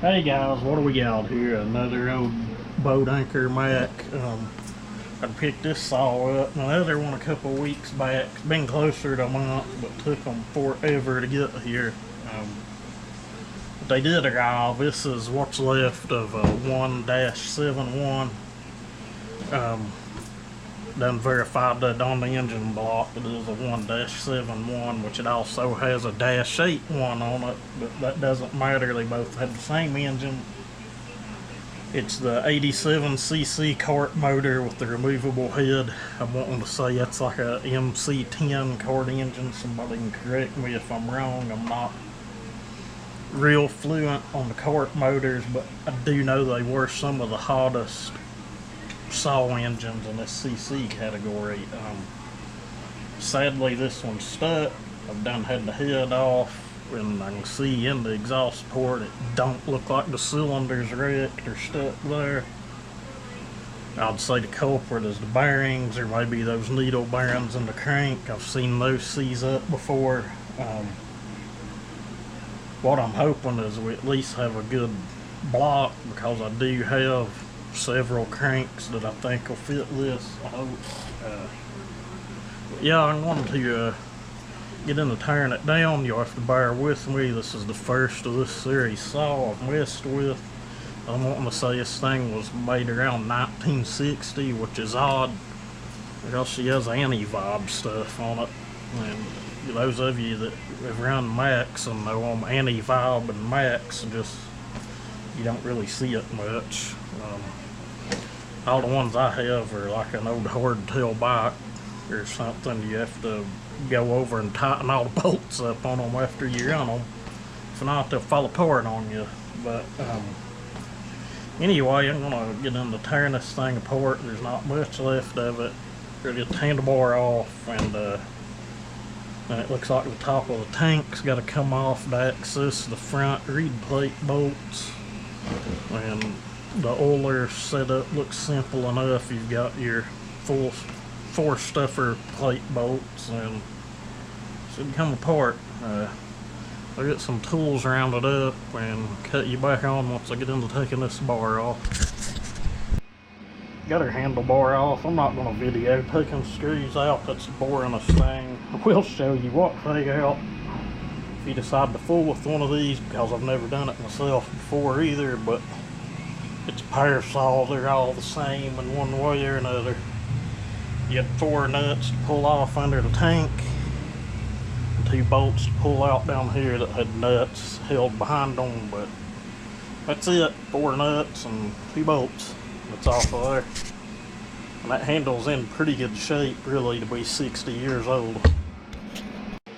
Hey guys, what do we got here? Another old boat anchor Mac. I picked this saw up, another one a couple weeks back. It's been closer to a month, but took them forever to get here. But they did arrive. This is what's left of a 1-71. Done verified that on the engine block it is a 1-71, which it also has a -8 one on it, but that doesn't matter. They both have the same engine. It's the 87cc cart motor with the removable head. I'm wanting to say it's like a MC10 cart engine. Somebody can correct me if I'm wrong. I'm not real fluent on the cart motors, but I do know they were some of the hottest saw engines in this CC category. Sadly this one's stuck. I've done had the head off, and I can see in the exhaust port it don't look like the cylinder's wrecked or stuck there. I'd say the culprit is the bearings, or maybe those needle bearings in the crank. I've seen those seize up before. What I'm hoping is we at least have a good block, because I do have several cranks that I think will fit this. I hope. Yeah, I'm going to get into tearing it down. You'll have to bear with me. This is the first of this series saw I've messed with. I'm wanting to say this thing was made around 1960, which is odd because she has anti-vibe stuff on it. And those of you that have run Macs and know them, anti-vibe and Macs, just you don't really see it much. All the ones I have are like an old hardtail bike or something. You have to go over and tighten all the bolts up on them after you run them. If not, they'll fall apart on you. But anyway, I'm gonna get into tearing this thing apart. There's not much left of it. Ready to take the bar off, and it looks like the top of the tank's got to come off to access the front reed plate bolts. And the oiler setup looks simple enough. You've got your full four stuffer plate bolts, and it should come apart. I'll get some tools rounded up and cut you back on once I get into taking this bar off. Got her handlebar off. I'm not going to video taking screws out. That's the boringest thing. I will show you what they out if you decide to fool with one of these, because I've never done it myself before either. But it's a power saw. They're all the same in one way or another. You had 4 nuts to pull off under the tank, and 2 bolts to pull out down here that had nuts held behind them, but that's it. 4 nuts and 2 bolts. That's off of there. And that handle's in pretty good shape, really, to be 60 years old.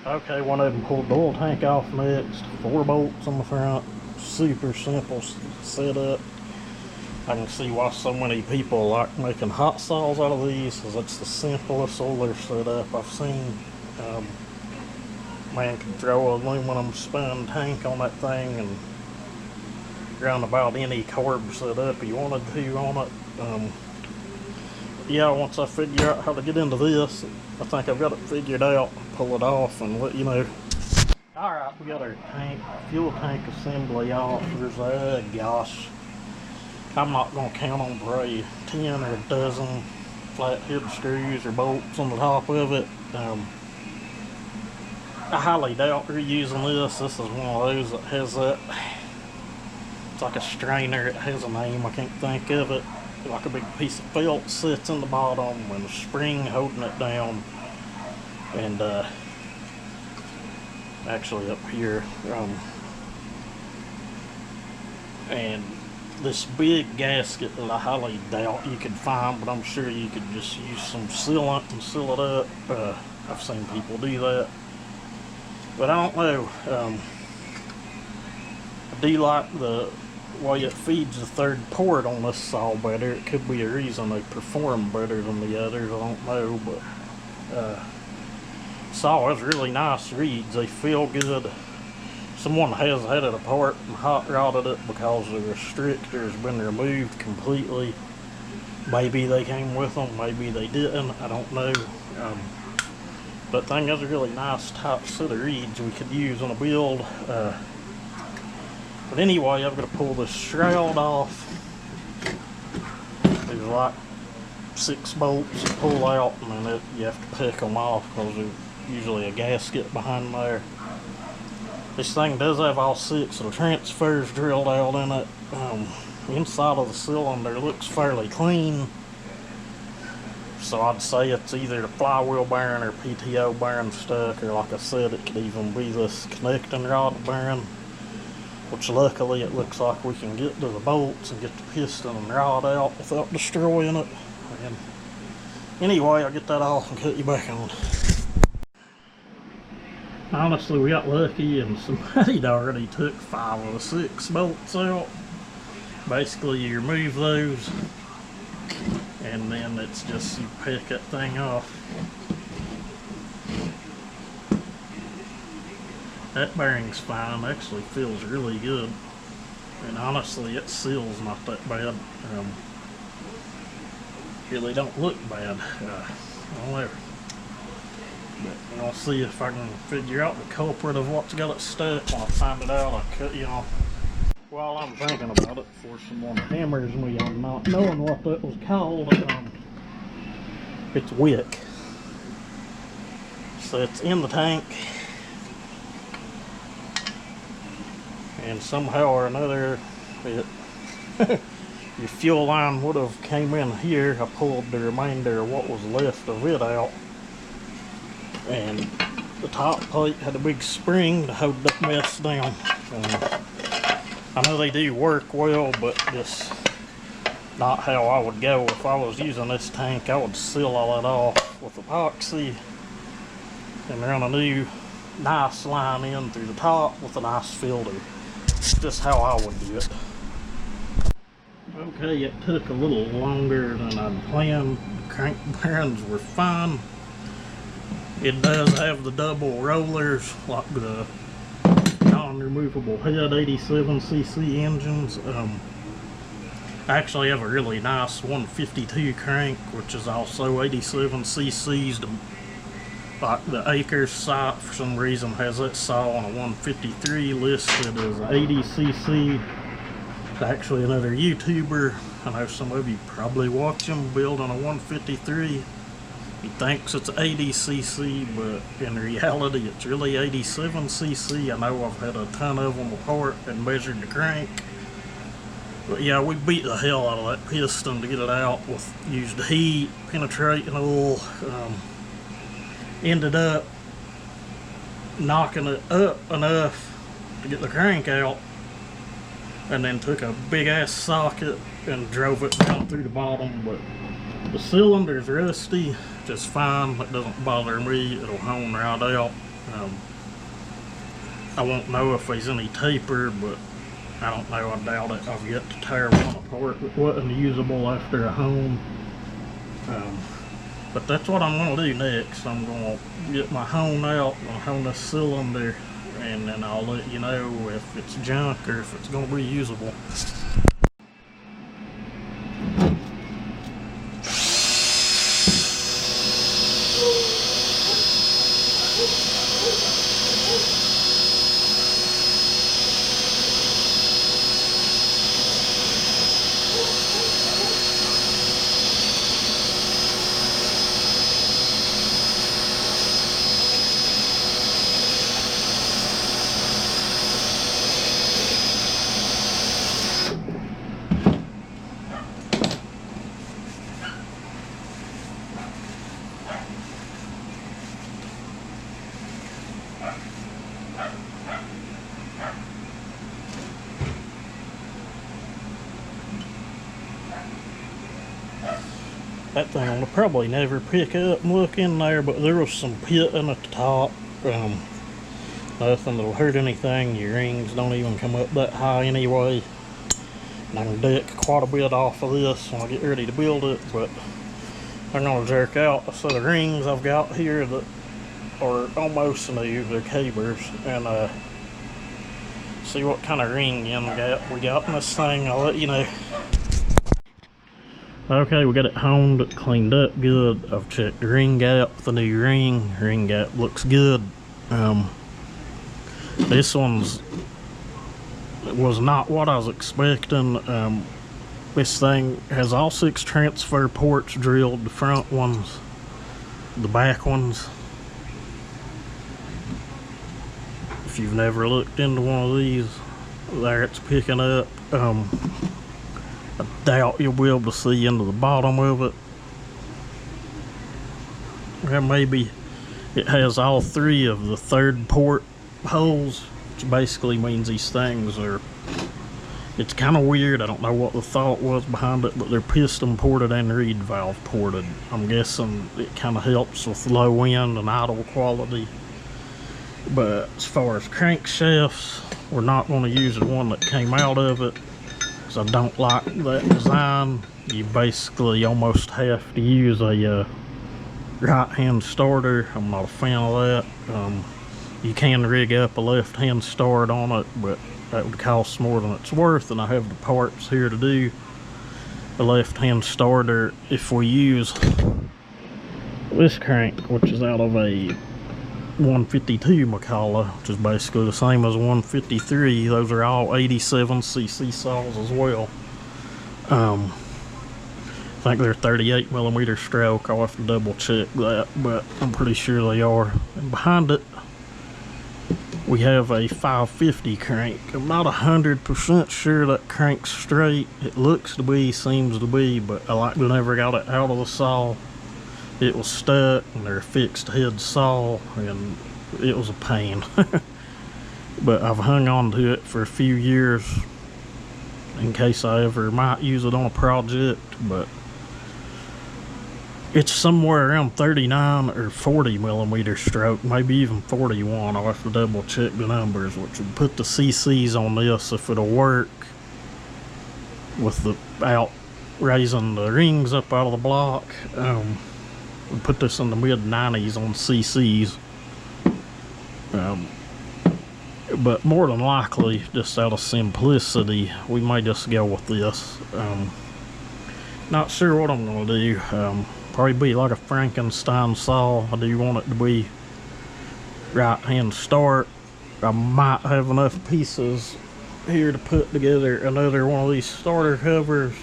Okay, one of them pulled the oil tank off next. 4 bolts on the front. Super simple setup. I can see why so many people like making hot saws out of these, because it's the simplest oiler setup I've seen. Man can throw an aluminum spun tank on that thing and run about any carb setup you wanted to on it. Yeah, once I figure out how to get into this, I think I've got it figured out. Pull it off and let you know. Alright, we got our tank, fuel tank assembly off. There's gosh, I'm not going to count on probably 10 or a dozen flathead screws or bolts on the top of it. I highly doubt you're using this. This is one of those that has that, it's like a strainer. It has a name, I can't think of it. Like a big piece of felt sits in the bottom and a spring holding it down. And actually up here, and this big gasket that I highly doubt you could find, but I'm sure you could just use some sealant and seal it up. I've seen people do that, but I don't know. I do like the way it feeds the third port on this saw better. It could be a reason they perform better than the others, I don't know, but saw has really nice reeds. They feel good. Someone has had it apart and hot rodded it because the restrictor has been removed completely. Maybe they came with them, maybe they didn't, I don't know. But thing has a really nice tight set of reeds we could use on a build. But anyway, I've got to pull this shroud off. There's like 6 bolts to pull out, and then you have to pick them off because there's usually a gasket behind there. This thing does have all 6 of the transfers drilled out in it. Inside of the cylinder looks fairly clean. So I'd say it's either the flywheel bearing or PTO bearing stuck, or like I said, it could even be this connecting rod bearing, which luckily it looks like we can get to the bolts and get the piston and rod out without destroying it. And anyway, I'll get that off and cut you back on. Honestly, we got lucky and somebody already took 5 of the 6 bolts out. Basically, you remove those, and then it's just you pick that thing off. That bearing's fine, actually feels really good, and honestly it seals not that bad. Really don't look bad. I don't know, but I'll see if I can figure out the culprit of what's got it stuck. When I find it out, I'll cut you off. While I'm thinking about it, before someone hammers me on not knowing what that was called, it's wick. So it's in the tank, and somehow or another, your fuel line would have came in here. I pulled the remainder of what was left of it out, and the top plate had a big spring to hold that mess down. I know they do work well, but just not how I would go. If I was using this tank, I would seal all that off with epoxy and run a new nice line in through the top with a nice filter. It's just how I would do it. Okay, it took a little longer than I'd planned. The crank bearings were fine. It does have the double rollers, like the non-removable head 87cc engines. I actually have a really nice 152 crank, which is also 87cc's. Like the Acres site, for some reason, has that saw on a 153 listed as 80cc. It's actually another YouTuber, I know some of you probably watch him, building a 153. He thinks it's 80cc, but in reality it's really 87cc. I know I've had a ton of them apart and measured the crank. But yeah, we beat the hell out of that piston to get it out with used heat, penetrating oil. Ended up knocking it up enough to get the crank out, and then took a big ass socket and drove it down through the bottom. But the cylinder's rusty, just fine. It doesn't bother me. It'll hone right out. I won't know if there's any taper, but I don't know. I doubt it. I've yet to tear one apart that wasn't usable after a hone. But that's what I'm going to do next. I'm going to get my hone out, I'm going to hone this cylinder, and then I'll let you know if it's junk or if it's going to be usable. That thing will probably never pick up and look in there, but there was some pitting at the top. Nothing that'll hurt anything. Your rings don't even come up that high anyway. And I can deck quite a bit off of this when I get ready to build it, but I'm going to jerk out a set of rings I've got here that are almost new. They're cabers, and see what kind of ring we got in this thing. I'll let you know. Okay, we got it honed, cleaned up good. I've checked the ring gap with the new ring. Ring gap looks good. This one's It was not what I was expecting. This thing has all 6 transfer ports drilled, the front ones, the back ones. If you've never looked into one of these, there it's picking up. I doubt you'll be able to see into the bottom of it. Or maybe it has all 3 of the 3rd port holes, which basically means these things are, it's kind of weird. I don't know what the thought was behind it, but they're piston ported and reed valve ported. I'm guessing it kind of helps with low end and idle quality. But as far as crankshafts, we're not going to use the one that came out of it, because I don't like that design. You basically almost have to use a right hand starter. I'm not a fan of that. You can rig up a left hand start on it, but that would cost more than it's worth, and I have the parts here to do a left hand starter. If we use this crank, which is out of a 152 McCulloch, which is basically the same as 153, those are all 87cc saws as well. I think they're 38mm stroke. I'll have to double check that, but I'm pretty sure they are. And behind it we have a 550 crank. I'm not 100% sure that crank's straight. It looks to be, seems to be, but I like to never got it out of the saw. It was stuck, and they're a fixed head saw, and it was a pain. But I've hung on to it for a few years in case I ever might use it on a project, but it's somewhere around 39 or 40mm stroke, maybe even 41. I'll have to double check the numbers, which would put the CCs on this, if it'll work, with the raising the rings up out of the block. We put this in the mid-90s on CCs. But more than likely, just out of simplicity, we may just go with this. Not sure what I'm going to do. Probably be like a Frankenstein saw. I do want it to be right hand start. I might have enough pieces here to put together another one of these starter covers.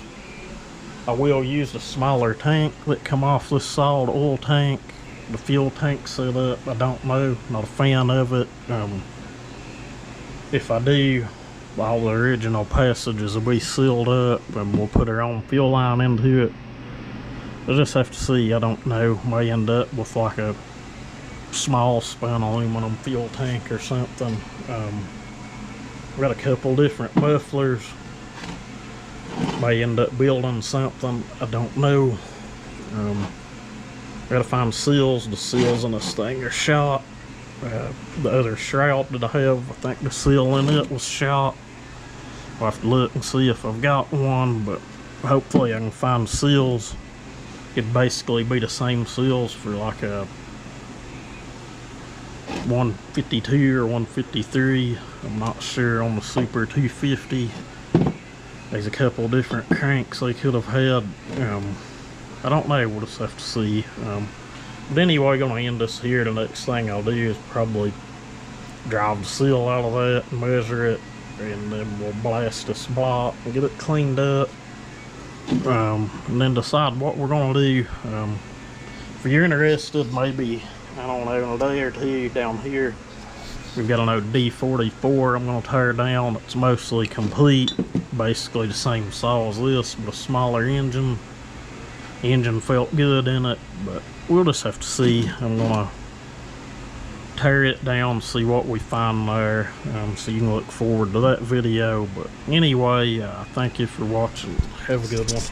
I will use the smaller tank that come off this saw, the oil tank, the fuel tank setup. I don't know, not a fan of it. If I do, all the original passages will be sealed up, and we'll put our own fuel line into it. We'll just have to see. I don't know, may end up with like a small spun aluminum fuel tank or something. We've got a couple different mufflers. May end up building something, I don't know. Gotta find seals. The seals in this thing are shot. The other shroud that I have, I think the seal in it was shot. I'll have to look and see if I've got one, but hopefully I can find seals. It'd basically be the same seals for like a 152 or 153. I'm not sure on the Super 250. There's a couple different cranks they could have had. I don't know, we'll just have to see. But anyway, gonna end this here. The next thing I'll do is probably drive the seal out of that and measure it, and then we'll blast this block and get it cleaned up, and then decide what we're gonna do. If you're interested, maybe, I don't know, in a day or two down here, we've got an old D44 I'm gonna tear down. It's mostly complete, basically the same saw as this, but a smaller engine. The engine felt good in it, but we'll just have to see. I'm gonna tear it down, see what we find there, so you can look forward to that video. But anyway, thank you for watching. Have a good one.